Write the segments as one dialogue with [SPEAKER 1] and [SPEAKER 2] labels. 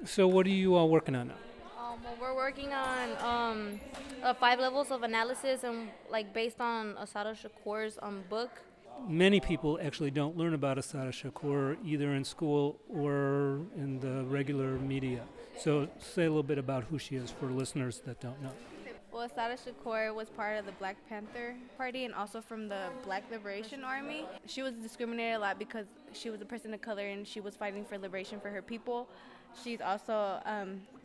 [SPEAKER 1] So what are you all working on now?
[SPEAKER 2] Well, we're working on 5 levels of analysis and like based on Asata Shakur's book.
[SPEAKER 1] Many people actually don't learn about Assata Shakur either in school or in the regular media. So say a little bit about who she is for listeners that don't know.
[SPEAKER 2] Well, Asata Shakur was part of the Black Panther Party and also from the Black Liberation Army. She was discriminated a lot because she was a person of color and she was fighting for liberation for her people. She's also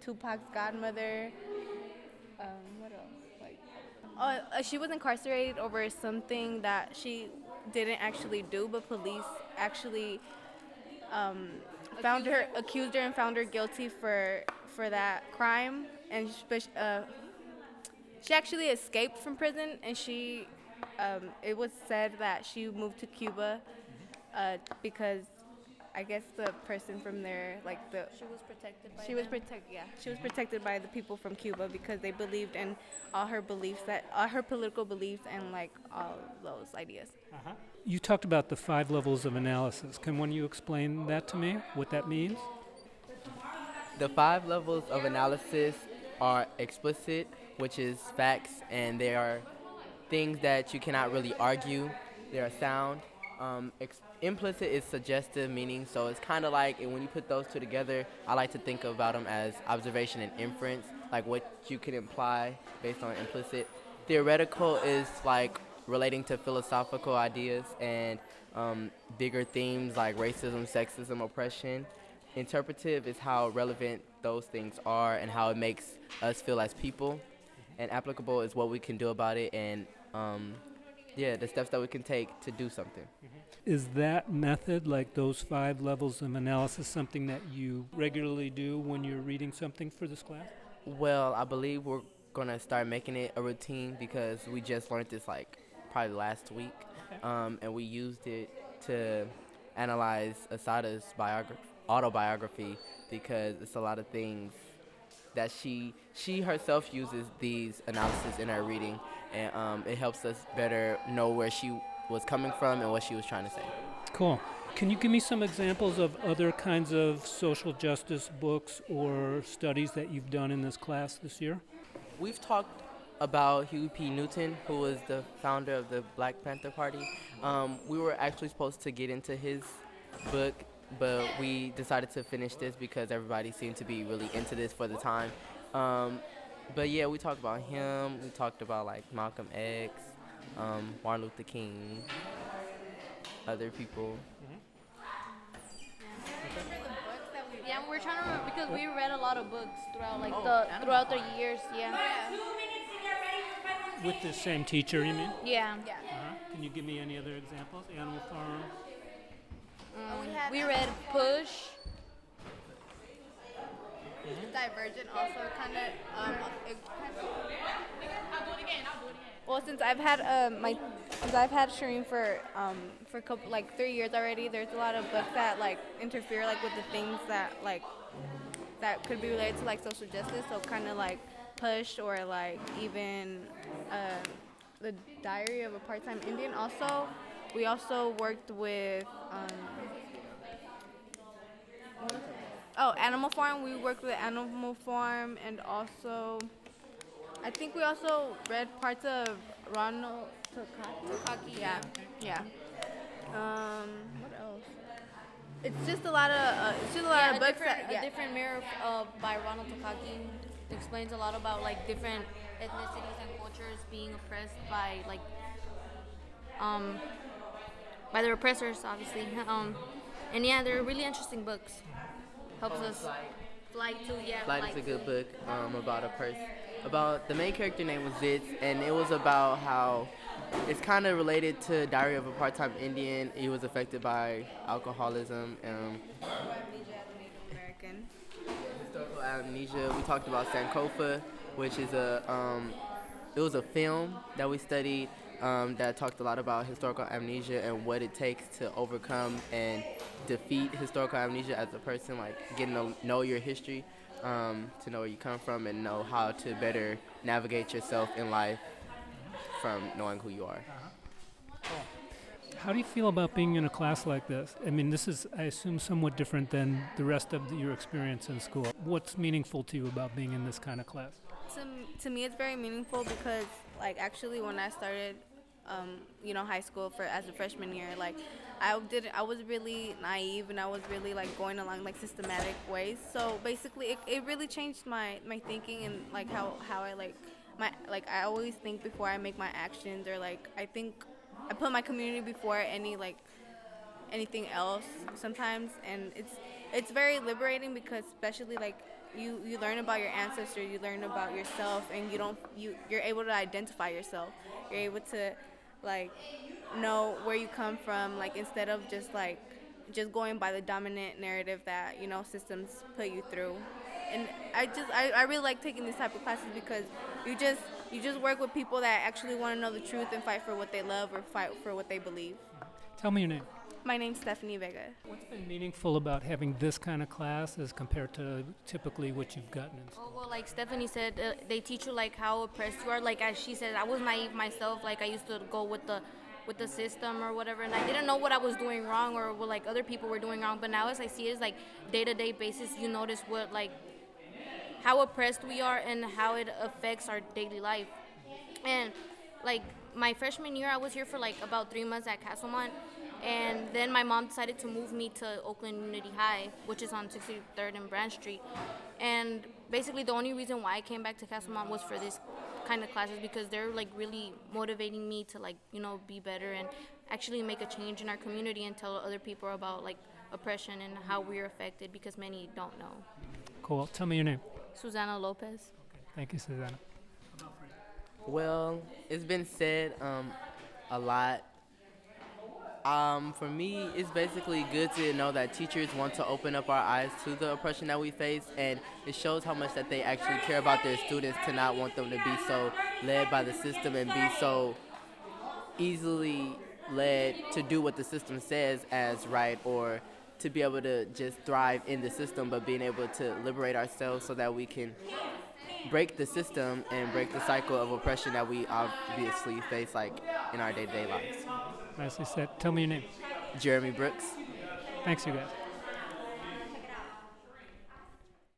[SPEAKER 2] Tupac's godmother. What else? She was incarcerated over something that she didn't actually do, but police actually um, accused her, and found her guilty for that crime. And she actually escaped from prison, and it was said that she moved to Cuba because I guess the person from there, like the
[SPEAKER 3] She was protected by
[SPEAKER 2] she was
[SPEAKER 3] them.
[SPEAKER 2] protected. Yeah, she was protected by the people from Cuba because they believed in all her political beliefs, and like all those ideas.
[SPEAKER 1] You talked about the 5 levels of analysis. Can one of you explain that to me, what that means?
[SPEAKER 4] The 5 levels of analysis are explicit, which is facts, and they are things that you cannot really argue. They are sound. Implicit is suggestive meaning, so it's kind of like, and when you put those two together, I like to think about them as observation and inference, like what you can imply based on implicit. Theoretical is like relating to philosophical ideas and bigger themes like racism, sexism, oppression. Interpretive is how relevant those things are and how it makes us feel as people. And applicable is what we can do about it and yeah, the steps that we can take to do something.
[SPEAKER 1] Is that method, like those 5 levels of analysis, something that you regularly do when you're reading something for this class?
[SPEAKER 4] Well, I believe we're gonna start making it a routine because we just learned this like probably last week, and we used it to analyze Asada's autobiography because it's a lot of things that she herself uses these analysis in her reading, and it helps us better know where she was coming from and what she was trying to say.
[SPEAKER 1] Cool. Can you give me some examples of other kinds of social justice books or studies that you've done in this class this year?
[SPEAKER 4] We've talked about Huey P. Newton, who was the founder of the Black Panther Party. We were actually supposed to get into his book, but we decided to finish this because everybody seemed to be really into this for the time. Um, but yeah, we talked about him. We talked about like Malcolm X, Martin Luther King, other people.
[SPEAKER 2] Yeah, we're trying to remember because we read a lot of books throughout the years. Yeah.
[SPEAKER 1] With the same teacher, you mean?
[SPEAKER 2] Yeah.
[SPEAKER 1] Can you give me any other examples? Animal Farm.
[SPEAKER 2] We read Push. Divergent also kind of. Well, since I've had Shireen for a couple, like 3 years already. There's a lot of books that like interfere like with the things that could be related to like social justice. So kind of like Push or like even uh, the Diary of a Part-Time Indian. Also, we also worked with Animal Farm. We worked with Animal Farm, and also I think we also read parts of Ronald Takaki. Yeah, yeah. What else? It's just a lot of books
[SPEAKER 3] A different mirror by Ronald Takaki explains a lot about like different ethnicities and cultures being oppressed um by their oppressors, obviously. And yeah, they're really interesting books. Helps us flight too. Yeah,
[SPEAKER 4] Flight is a good book about a person. About the main character name was Zitz, and it was about how it's kind of related to Diary of a Part-Time Indian. He was affected by alcoholism,
[SPEAKER 2] American.
[SPEAKER 4] historical amnesia. We talked about Sankofa, which is it was a film that we studied that talked a lot about historical amnesia and what it takes to overcome and defeat historical amnesia as a person, like getting to know your history, to know where you come from and know how to better navigate yourself in life from knowing who you are.
[SPEAKER 1] How do you feel about being in a class like this? I mean, this is, I assume, somewhat different than the rest of your experience in school. What's meaningful to you about being in this kind of class?
[SPEAKER 2] To me, it's very meaningful because, like, actually, when I started, high school for as a freshman year, like, I was really naive and I was really like going along like systematic ways. So basically, it really changed my thinking and like how I I always think before I make my actions, or like I think I put my community before anything else sometimes, and it's very liberating because especially like you learn about your ancestors, you learn about yourself, and you're able to identify yourself. You're able to like know where you come from, like instead of just going by the dominant narrative that systems put you through. And I really like taking these type of classes because you just work with people that actually want to know the truth and fight for what they love or fight for what they believe.
[SPEAKER 1] Tell me your name.
[SPEAKER 2] My name's Stephanie Vega.
[SPEAKER 1] What's been meaningful about having this kind of class as compared to typically what you've gotten in school?
[SPEAKER 3] Oh, well, like Stephanie said, they teach you like how oppressed you are. Like as she said, I was naive myself. Like I used to go with the system or whatever, and I didn't know what I was doing wrong or what like other people were doing wrong. But now as I see it, it's like day-to-day basis, you notice what like how oppressed we are and how it affects our daily life. And like my freshman year, I was here for like about 3 months at Castlemont, and then my mom decided to move me to Oakland Unity High, which is on 63rd and Branch Street. And basically the only reason why I came back to Castlemont was for this kind of classes, because they're like really motivating me to like be better and actually make a change in our community and tell other people about like oppression and how we're affected, because many don't know.
[SPEAKER 1] Cool. Tell me your name.
[SPEAKER 3] Susanna Lopez.
[SPEAKER 1] Thank you, Susanna.
[SPEAKER 4] Well, it's been said a lot. For me, it's basically good to know that teachers want to open up our eyes to the oppression that we face, and it shows how much that they actually care about their students, to not want them to be so led by the system and be so easily led to do what the system says as right, or to be able to just thrive in the system, but being able to liberate ourselves so that we can break the system and break the cycle of oppression that we obviously face like in our day-to-day lives.
[SPEAKER 1] Nicely said. Tell me your name.
[SPEAKER 4] Jeremy Brooks.
[SPEAKER 1] Thanks, you guys.